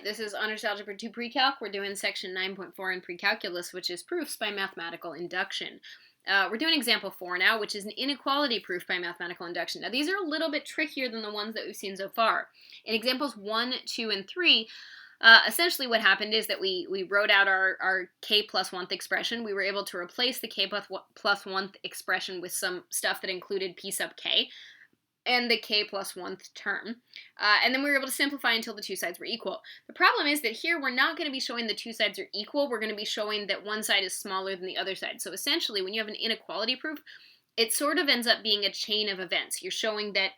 This is Honors Algebra 2 Pre-Calc. We're doing section 9.4 in Pre-Calculus, which is proofs by mathematical induction. We're doing example 4 now, which is an inequality proof by mathematical induction. Now, these are a little bit trickier than the ones that we've seen so far. In examples 1, 2, and 3, essentially what happened is that we wrote out our k plus 1th expression. We were able to replace the k plus 1th expression with some stuff that included p sub k and the k plus 1th term. And then we were able to simplify until the two sides were equal. The problem is that here we're not going to be showing the two sides are equal. We're going to be showing that one side is smaller than the other side. So essentially, when you have an inequality proof, it sort of ends up being a chain of events. You're showing that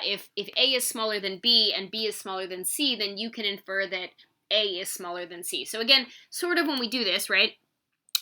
if A is smaller than B and B is smaller than C, then you can infer that A is smaller than C. So again, sort of when we do this, right?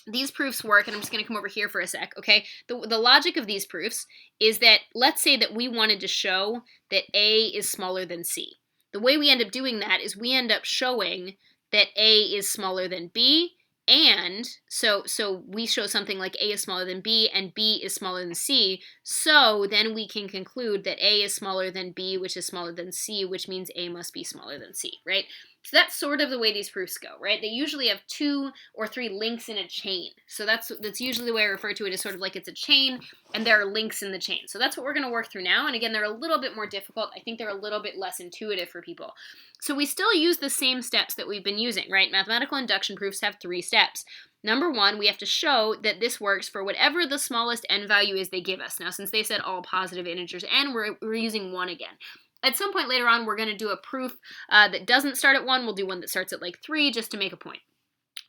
These proofs work, and I'm just going to come over here for a sec, okay? The logic of these proofs is that, let's say that we wanted to show that A is smaller than C. The way we end up doing that is we end up showing that A is smaller than B, and so we show something like A is smaller than B and B is smaller than C, so then we can conclude that A is smaller than B, which is smaller than C, which means A must be smaller than C, right? So that's sort of the way these proofs go, right? They usually have 2 or 3 links in a chain. So that's usually the way I refer to it, is sort of like it's a chain and there are links in the chain. So that's what we're going to work through now. And again, they're a little bit more difficult. I think they're a little bit less intuitive for people. So we still use the same steps that we've been using, right? Mathematical induction proofs have 3 steps. Number 1, we have to show that this works for whatever the smallest n value is they give us. Now, since they said all positive integers n, we're using 1 again. At some point later on, we're going to do a proof that doesn't start at 1. We'll do one that starts at like 3 just to make a point.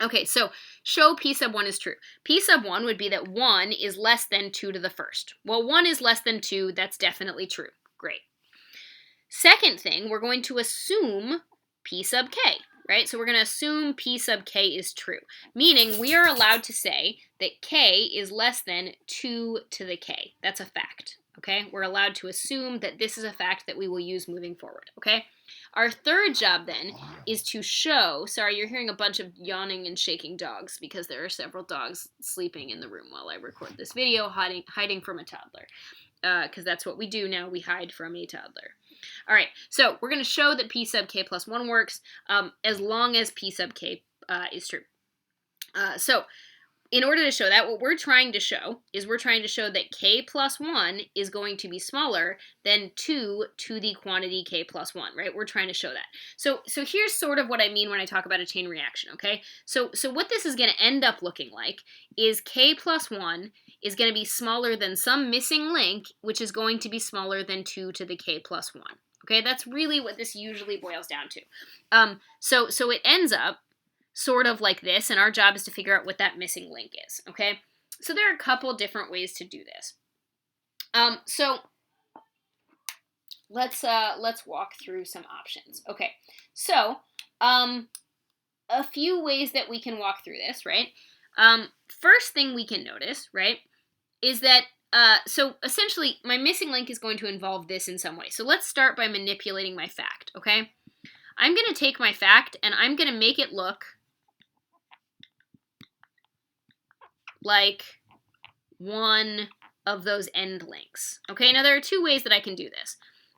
Okay, so show p sub 1 is true. P sub 1 would be that 1 is less than 2 to the first. Well, 1 is less than 2. That's definitely true. Great. Second thing, we're going to assume p sub k, right? So we're going to assume p sub k is true, meaning we are allowed to say that k is less than 2 to the k. That's a fact. Okay, we're allowed to assume that this is a fact that we will use moving forward, okay? Our third job then is to show, sorry, you're hearing a bunch of yawning and shaking dogs because there are several dogs sleeping in the room while I record this video, hiding from a toddler, because that's what we do now, we hide from a toddler. All right, so we're going to show that p sub k plus 1 works as long as p sub k is true. So in order to show that, what we're trying to show is that k plus 1 is going to be smaller than 2 to the quantity k plus 1, right? We're trying to show that. So here's sort of what I mean when I talk about a chain reaction, okay? So what this is going to end up looking like is k plus 1 is going to be smaller than some missing link, which is going to be smaller than 2 to the k plus 1. Okay, that's really what this usually boils down to. So it ends up sort of like this, and our job is to figure out what that missing link is, okay? So there are a couple different ways to do this. So let's walk through some options. Okay, so a few ways that we can walk through this, right? First thing we can notice, right, is that so essentially my missing link is going to involve this in some way. So let's start by manipulating my fact, okay? I'm going to take my fact and I'm going to make it look like one of those end links. Okay, now there are 2 ways that I can do this.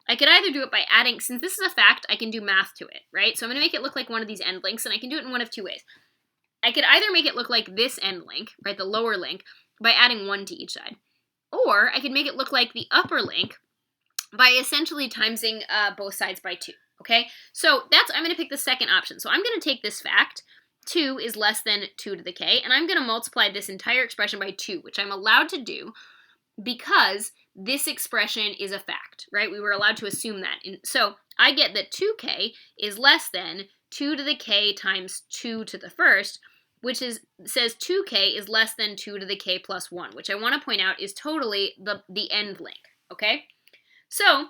I could either do it by adding, since this is a fact, I can do math to it, right? So I'm going to make it look like one of these end links, and I can do it in one of 2 ways. I could either make it look like this end link, right, the lower link, by adding 1 to each side. Or I could make it look like the upper link by essentially timesing both sides by 2, okay? So I'm going to pick the second option. So I'm going to take this fact, 2 is less than 2 to the k, and I'm going to multiply this entire expression by 2, which I'm allowed to do because this expression is a fact, right? We were allowed to assume that. And so I get that 2k is less than 2 to the k times 2 to the first, which says 2k is less than 2 to the k plus 1, which I want to point out is totally the end link, okay? So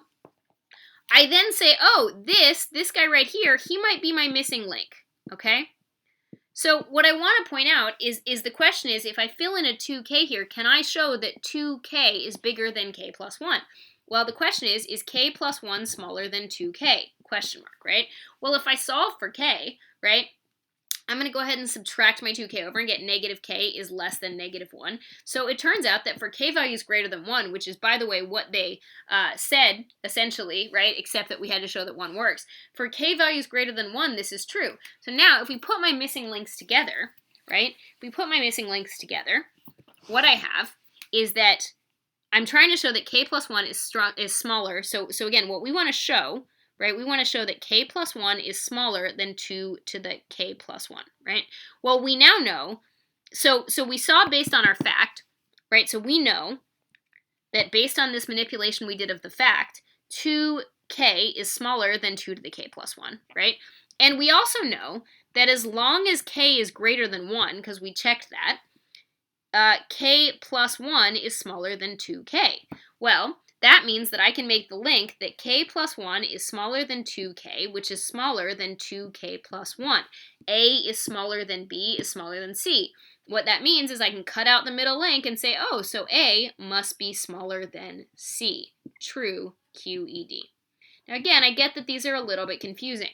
I then say, oh, this guy right here, he might be my missing link, okay? So what I want to point out is the question is, if I fill in a 2k here, can I show that 2k is bigger than k plus 1? Well, the question is k plus 1 smaller than 2k? Question mark, right? Well, if I solve for k, right, I'm going to go ahead and subtract my 2k over and get negative k is less than negative 1. So it turns out that for k values greater than 1, which is, by the way, what they said, essentially, right, except that we had to show that 1 works. For k values greater than 1, this is true. So now if we put my missing links together, right, if we put my missing links together, what I have is that I'm trying to show that k plus 1 is smaller. So again, what we want to show, right, we want to show that k plus 1 is smaller than 2 to the k plus 1, right? Well, we now know, so we saw based on our fact, right, so we know that based on this manipulation we did of the fact, 2k is smaller than 2 to the k plus 1, right? And we also know that as long as k is greater than 1, because we checked that, k plus 1 is smaller than 2k. Well, that means that I can make the link that k plus 1 is smaller than 2k, which is smaller than 2k plus 1. A is smaller than B is smaller than C. What that means is I can cut out the middle link and say, oh, so A must be smaller than C. True, QED. Now again, I get that these are a little bit confusing.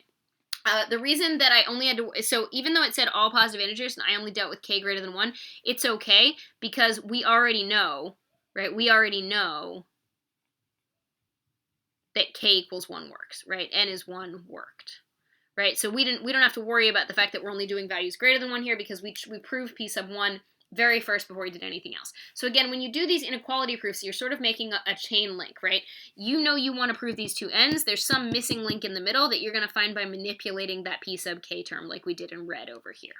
The reason that I only had to, so even though it said all positive integers and I only dealt with k greater than 1, it's okay because we already know, right, we already know that k equals 1 works, right, n is 1 worked, right, so we don't have to worry about the fact that we're only doing values greater than 1 here because we proved p sub 1 very first before we did anything else. So again, when you do these inequality proofs, you're sort of making a chain link, right? You know you want to prove these two ends. There's some missing link in the middle that you're going to find by manipulating that p sub k term like we did in red over here.